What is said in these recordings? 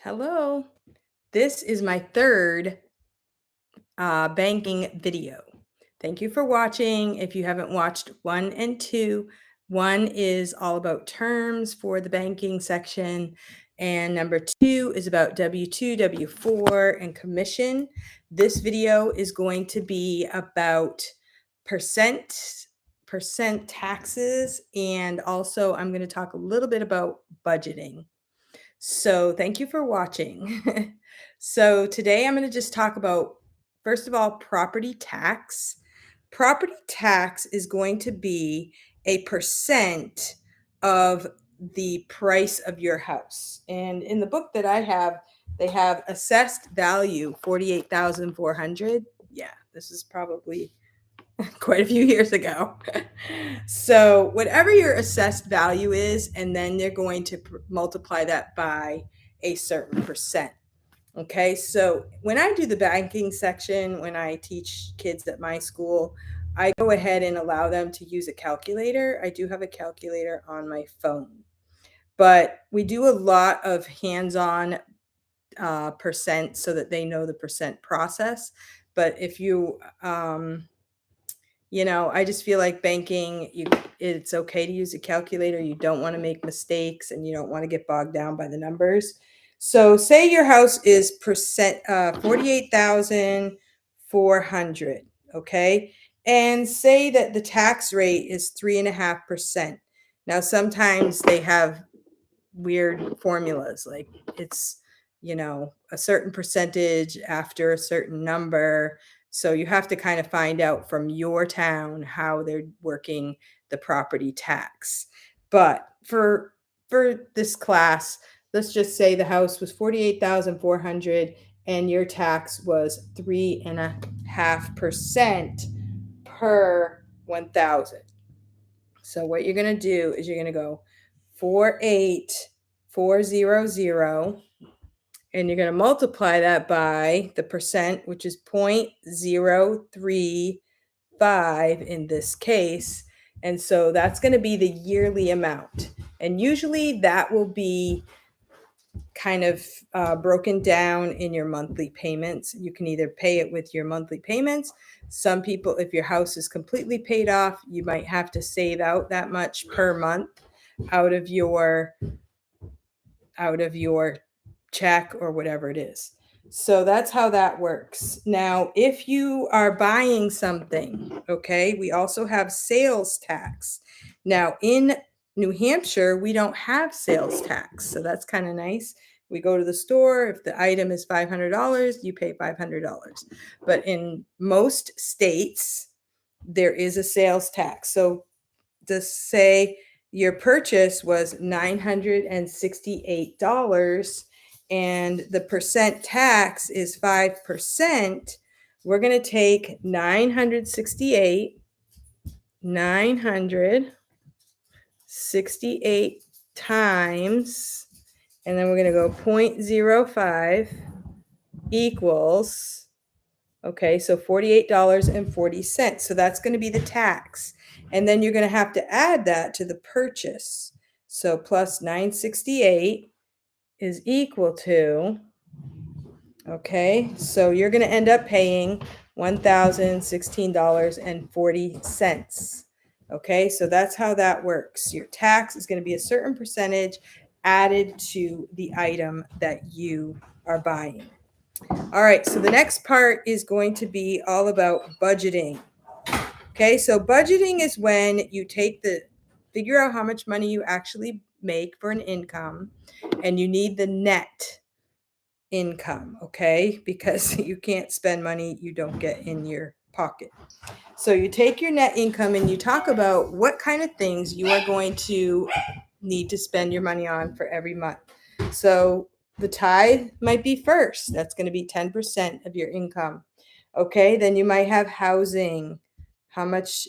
Hello. This is my third banking video. Thank you for watching. If you haven't watched 1 and 2, 1 is all about terms for the banking section, and number 2 is about W-2, W-4, and commission. This video is going to be about percent taxes, and also I'm going to talk a little bit about budgeting. So thank you for watching. So today I'm going to just talk about, first of all, property tax. Property tax is going to be a percent of the price of your house. And in the book that I have, they have assessed value 48,400. Yeah, this is probably quite a few years ago. So whatever your assessed value is, and then they're going to multiply that by a certain percent. Okay, so when I do the banking section, when I teach kids at my school, I go ahead and allow them to use a calculator. I do have a calculator on my phone, but we do a lot of hands-on percent so that they know the percent process. But if you I just feel like banking, it's okay to use a calculator. You don't want to make mistakes and you don't want to get bogged down by the numbers. So say your house is 48,400, okay? And say that the tax rate is 3.5%. Now, sometimes they have weird formulas, like it's, a certain percentage after a certain number. So you have to kind of find out from your town how they're working the property tax. But for this class, let's just say the house was 48,400 and your tax was 3.5% per 1,000. So what you're going to do is you're going to go 48,400, and you're going to multiply that by the percent, which is 0.035 in this case. And so that's going to be the yearly amount. And usually that will be kind of broken down in your monthly payments. You can either pay it with your monthly payments. Some people, if your house is completely paid off, you might have to save out that much per month out of your check or whatever it is. So that's how that works. Now, if you are buying something, okay, we also have sales tax. Now, in New Hampshire, we don't have sales tax. So that's kind of nice. We go to the store. If the item is $500, you pay $500. But in most states, there is a sales tax. So just say your purchase was $968 and the percent tax is 5%, we're going to take 968 times, and then we're going to go 0.05 equals, okay, so $48.40. So that's going to be the tax. And then you're going to have to add that to the purchase. So plus 968 is equal to, okay, so you're going to end up paying $1,016.40. Okay, so that's how that works. Your tax is going to be a certain percentage added to the item that you are buying. All right, so the next part is going to be all about budgeting. Okay, so budgeting is when you figure out how much money you actually make for an income, and you need the net income, okay? Because you can't spend money you don't get in your pocket. So you take your net income and you talk about what kind of things you are going to need to spend your money on for every month. So the tithe might be first. That's going to be 10% of your income. Okay, then you might have housing. How much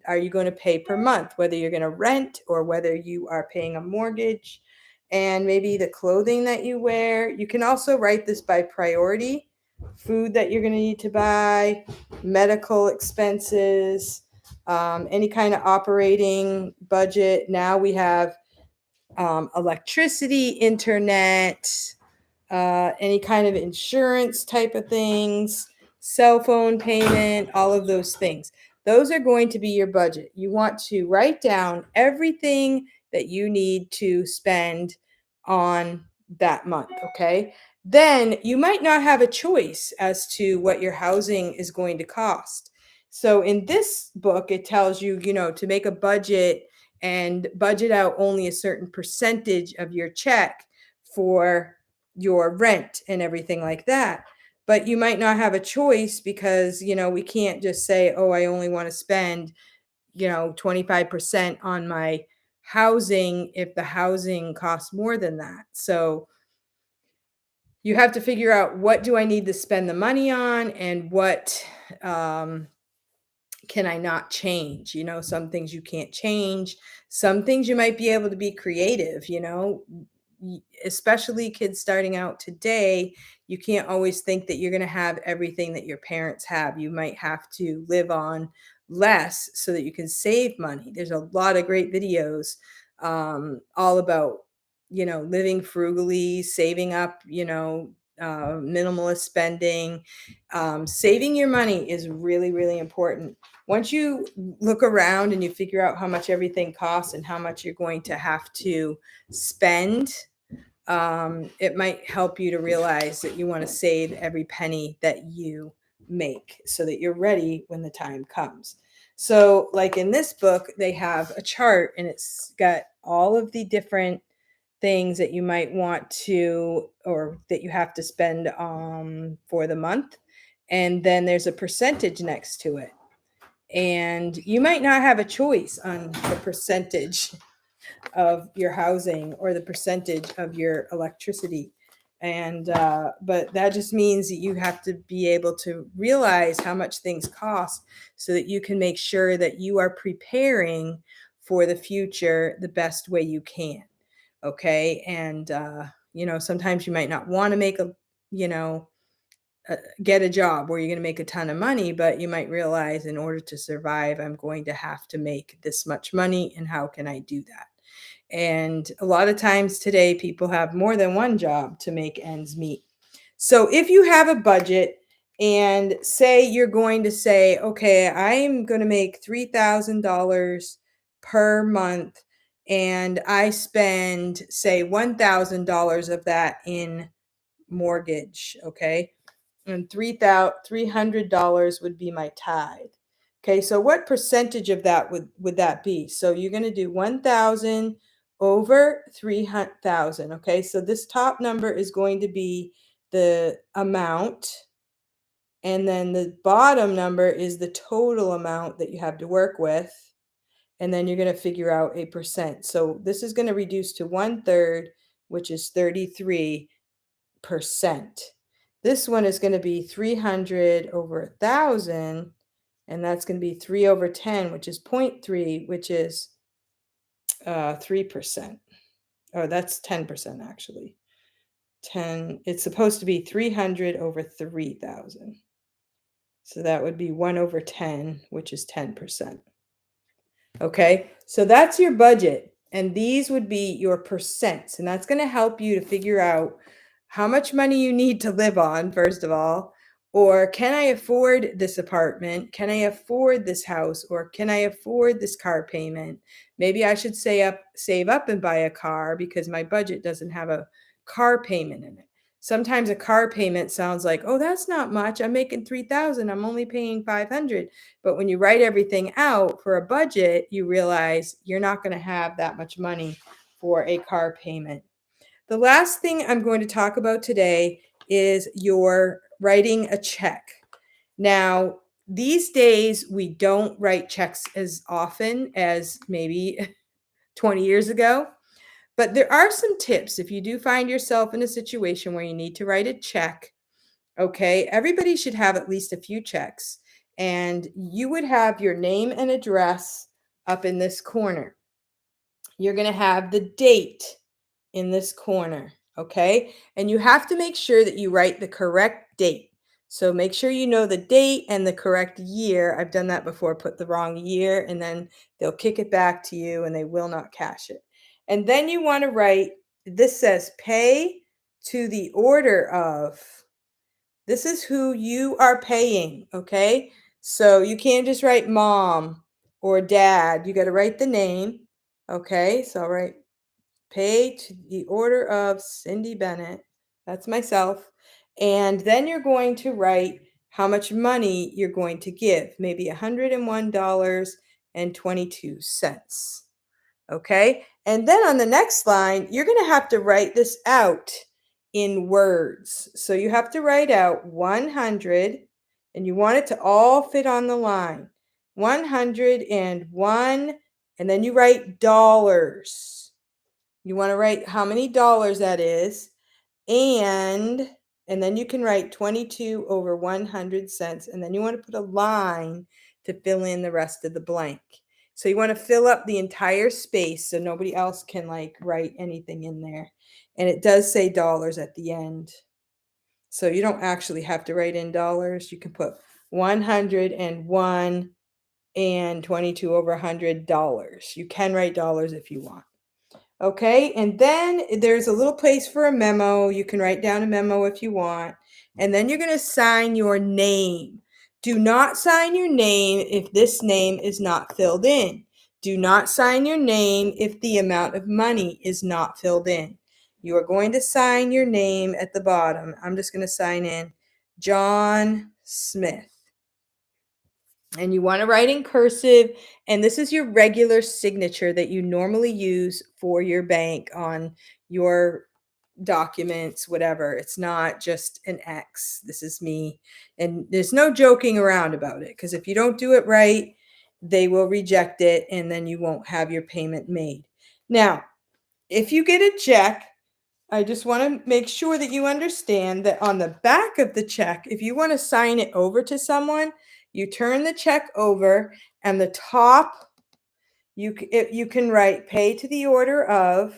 are you going to pay per month, whether you're going to rent or whether you are paying a mortgage? And maybe the clothing that you wear. You can also write this by priority. Food that you're going to need to buy, medical expenses, any kind of operating budget. Now we have electricity, internet, any kind of insurance type of things, cell phone payment, all of those things. Those are going to be your budget. You want to write down everything that you need to spend on that month, okay? Then you might not have a choice as to what your housing is going to cost. So in this book, it tells you, to make a budget and budget out only a certain percentage of your check for your rent and everything like that. But you might not have a choice because, we can't just say, oh, I only want to spend, 25% on my housing if the housing costs more than that. So you have to figure out, what do I need to spend the money on, and what um, can I not change? Some things you can't change. Some things you might be able to be creative, especially kids starting out today. You can't always think that you're going to have everything that your parents have. You might have to live on less so that you can save money. There's a lot of great videos all about, living frugally, saving up, minimalist spending. Saving your money is really, really important. Once you look around and you figure out how much everything costs and how much you're going to have to spend, it might help you to realize that you want to save every penny that you make so that you're ready when the time comes. So, like in this book, they have a chart and it's got all of the different things that you might want to, or that you have to spend for the month. And then there's a percentage next to it. And you might not have a choice on the percentage of your housing or the percentage of your electricity. And but that just means that you have to be able to realize how much things cost so that you can make sure that you are preparing for the future the best way you can. Okay. And sometimes you might not want to make you know get a job where you're going to make a ton of money, but you might realize, in order to survive, I'm going to have to make this much money, and how can I do that? And a lot of times today, people have more than one job to make ends meet. So if you have a budget, and say you're going to say, okay, I'm going to make $3,000 per month, and I spend, say, $1,000 of that in mortgage, okay? And $300 would be my tithe. Okay, so what percentage of that would that be? So you're going to do 1,000 over 300,000. Okay, so this top number is going to be the amount, and then the bottom number is the total amount that you have to work with, and then you're going to figure out a percent. So this is going to reduce to 1/3, which is 33%. This one is going to be 300 over 1,000, and that's going to be 3 over 10, which is 0.3, which is 3%. Oh, that's 10% actually. 10, it's supposed to be 300 over 3,000. So that would be 1 over 10, which is 10%. Okay, so that's your budget, and these would be your percents, and that's going to help you to figure out how much money you need to live on, first of all, or can I afford this apartment? Can I afford this house? Or can I afford this car payment? Maybe I should save up and buy a car because my budget doesn't have a car payment in it. Sometimes a car payment sounds like, oh, that's not much. I'm making 3,000. I'm only paying 500. But when you write everything out for a budget, you realize you're not going to have that much money for a car payment. The last thing I'm going to talk about today is your writing a check. Now, these days, we don't write checks as often as maybe 20 years ago. But there are some tips if you do find yourself in a situation where you need to write a check. Okay, everybody should have at least a few checks, and you would have your name and address up in this corner. You're going to have the date in this corner, okay? And you have to make sure that you write the correct date. So make sure you know the date and the correct year. I've done that before, put the wrong year, and then they'll kick it back to you and they will not cash it. And then you want to write, this says pay to the order of. This is who you are paying, okay? So you can't just write mom or dad. You got to write the name, okay? So I'll write pay to the order of Cindy Bennett. That's myself. And then you're going to write how much money you're going to give, maybe $101.22. Okay. And then on the next line, you're going to have to write this out in words. So you have to write out 100, and you want it to all fit on the line. 101, and then you write dollars. You want to write how many dollars that is, and then you can write 22 over 100 cents, and then you want to put a line to fill in the rest of the blank. So you want to fill up the entire space so nobody else can like write anything in there. And it does say dollars at the end. So you don't actually have to write in dollars. You can put 101 and 22 over $100. You can write dollars if you want. Okay, and then there's a little place for a memo. You can write down a memo if you want. And then you're going to sign your name. Do not sign your name if this name is not filled in. Do not sign your name if the amount of money is not filled in. You are going to sign your name at the bottom. I'm just going to sign in John Smith. And you want to write in cursive, and this is your regular signature that you normally use for your bank on your documents, whatever. It's not just an X. This is me. And there's no joking around about it, because if you don't do it right, they will reject it, and then you won't have your payment made. Now, if you get a check, I just want to make sure that you understand that on the back of the check, if you want to sign it over to someone, you turn the check over, and the top, you can write pay to the order of,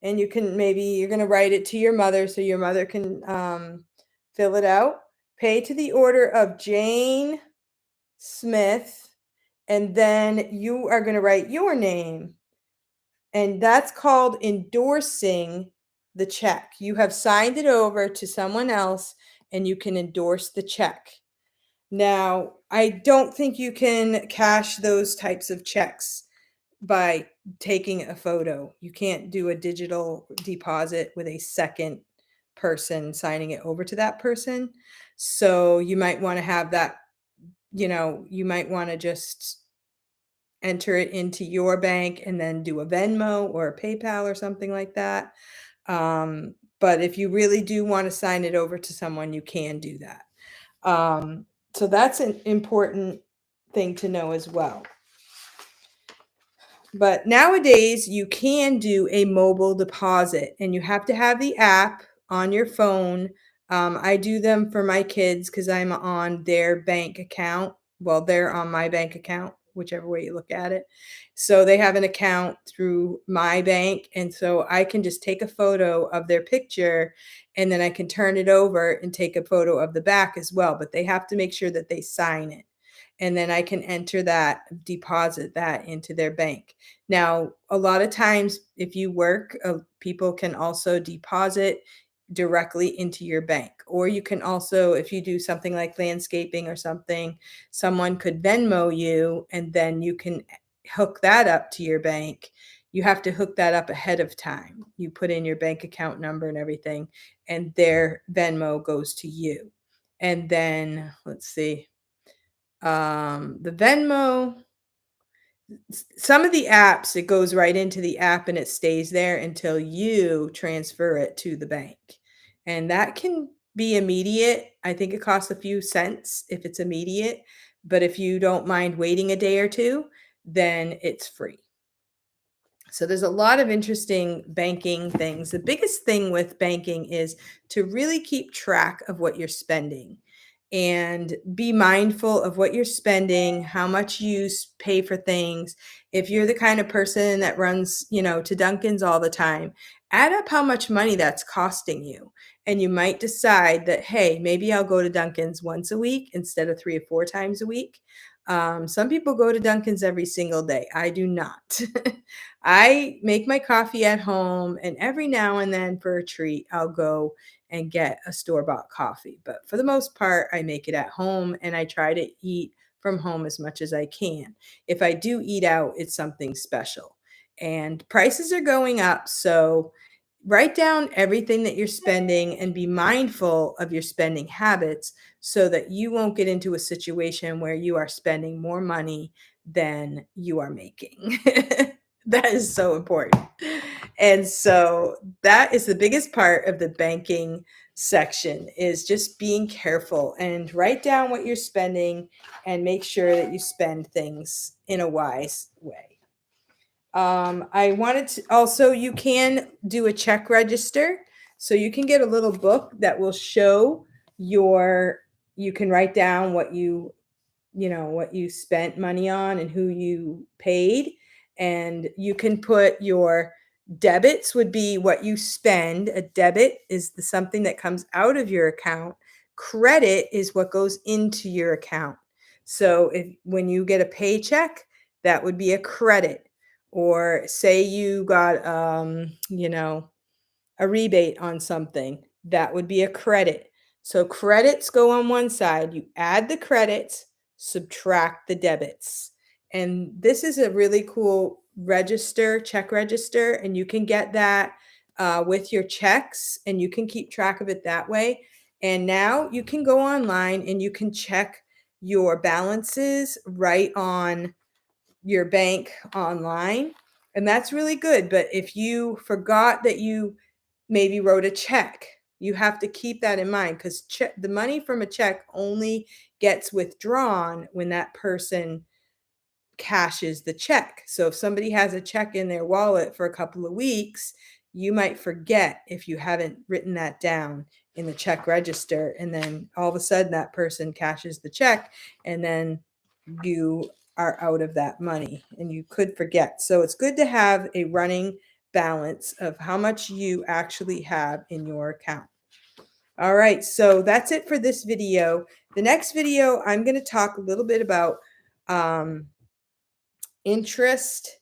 and you can, maybe you're going to write it to your mother so your mother can fill it out. Pay to the order of Jane Smith, and then you are going to write your name. And that's called endorsing the check. You have signed it over to someone else, and you can endorse the check. Now, I don't think you can cash those types of checks by taking a photo. You can't do a digital deposit with a second person signing it over to that person. So you might want to have that, you might want to just enter it into your bank and then do a Venmo or a PayPal or something like that. But if you really do want to sign it over to someone, you can do that. So that's an important thing to know as well. But nowadays you can do a mobile deposit, and you have to have the app on your phone. I do them for my kids because I'm on their bank account. Well, they're on my bank account, whichever way you look at it. So they have an account through my bank. And so I can just take a photo of their picture, and then I can turn it over and take a photo of the back as well. But they have to make sure that they sign it. And then I can enter that, deposit that into their bank. Now, a lot of times if you work, people can also deposit directly into your bank. Or you can also, if you do something like landscaping or something, someone could Venmo you, and then you can hook that up to your bank. You have to hook that up ahead of time. You put in your bank account number and everything, and their Venmo goes to you. And then let's see, the Venmo, some of the apps, it goes right into the app and it stays there until you transfer it to the bank. And that can be immediate. I think it costs a few cents if it's immediate, but if you don't mind waiting a day or two, then it's free. So there's a lot of interesting banking things. The biggest thing with banking is to really keep track of what you're spending and be mindful of what you're spending, how much you pay for things. If you're the kind of person that runs, to Dunkin's all the time, add up how much money that's costing you. And you might decide that, hey, maybe I'll go to Dunkin's once a week instead of 3 or 4 times a week. Some people go to Dunkin's every single day. I do not. I make my coffee at home, and every now and then for a treat, I'll go and get a store-bought coffee. But for the most part, I make it at home and I try to eat from home as much as I can. If I do eat out, it's something special. And prices are going up, so write down everything that you're spending and be mindful of your spending habits so that you won't get into a situation where you are spending more money than you are making. That is so important. And so that is the biggest part of the banking section is just being careful and write down what you're spending and make sure that you spend things in a wise way. I wanted to also, you can do a check register. So you can get a little book that will show your, you can write down what what you spent money on and who you paid. And you can put your debits would be what you spend. A debit is something that comes out of your account. Credit is what goes into your account. So if when you get a paycheck, that would be a credit. Or say you got a rebate on something, that would be a credit. So credits go on one side, you add the credits, subtract the debits. And this is a really cool register, check register, and you can get that with your checks and you can keep track of it that way. And now you can go online and you can check your balances right on your bank online. And that's really good. But if you forgot that you maybe wrote a check, you have to keep that in mind because the money from a check only gets withdrawn when that person cashes the check. So if somebody has a check in their wallet for a couple of weeks, you might forget if you haven't written that down in the check register. And then all of a sudden that person cashes the check and then you are out of that money and you could forget. So it's good to have a running balance of how much you actually have in your account. All right, so that's it for this video. The next video, I'm going to talk a little bit about interest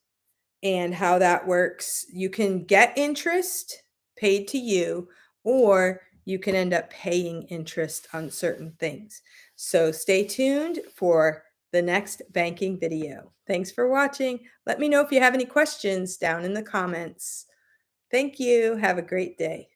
and how that works. You can get interest paid to you, or you can end up paying interest on certain things. So stay tuned for the next banking video. Thanks for watching. Let me know if you have any questions down in the comments. Thank you. Have a great day.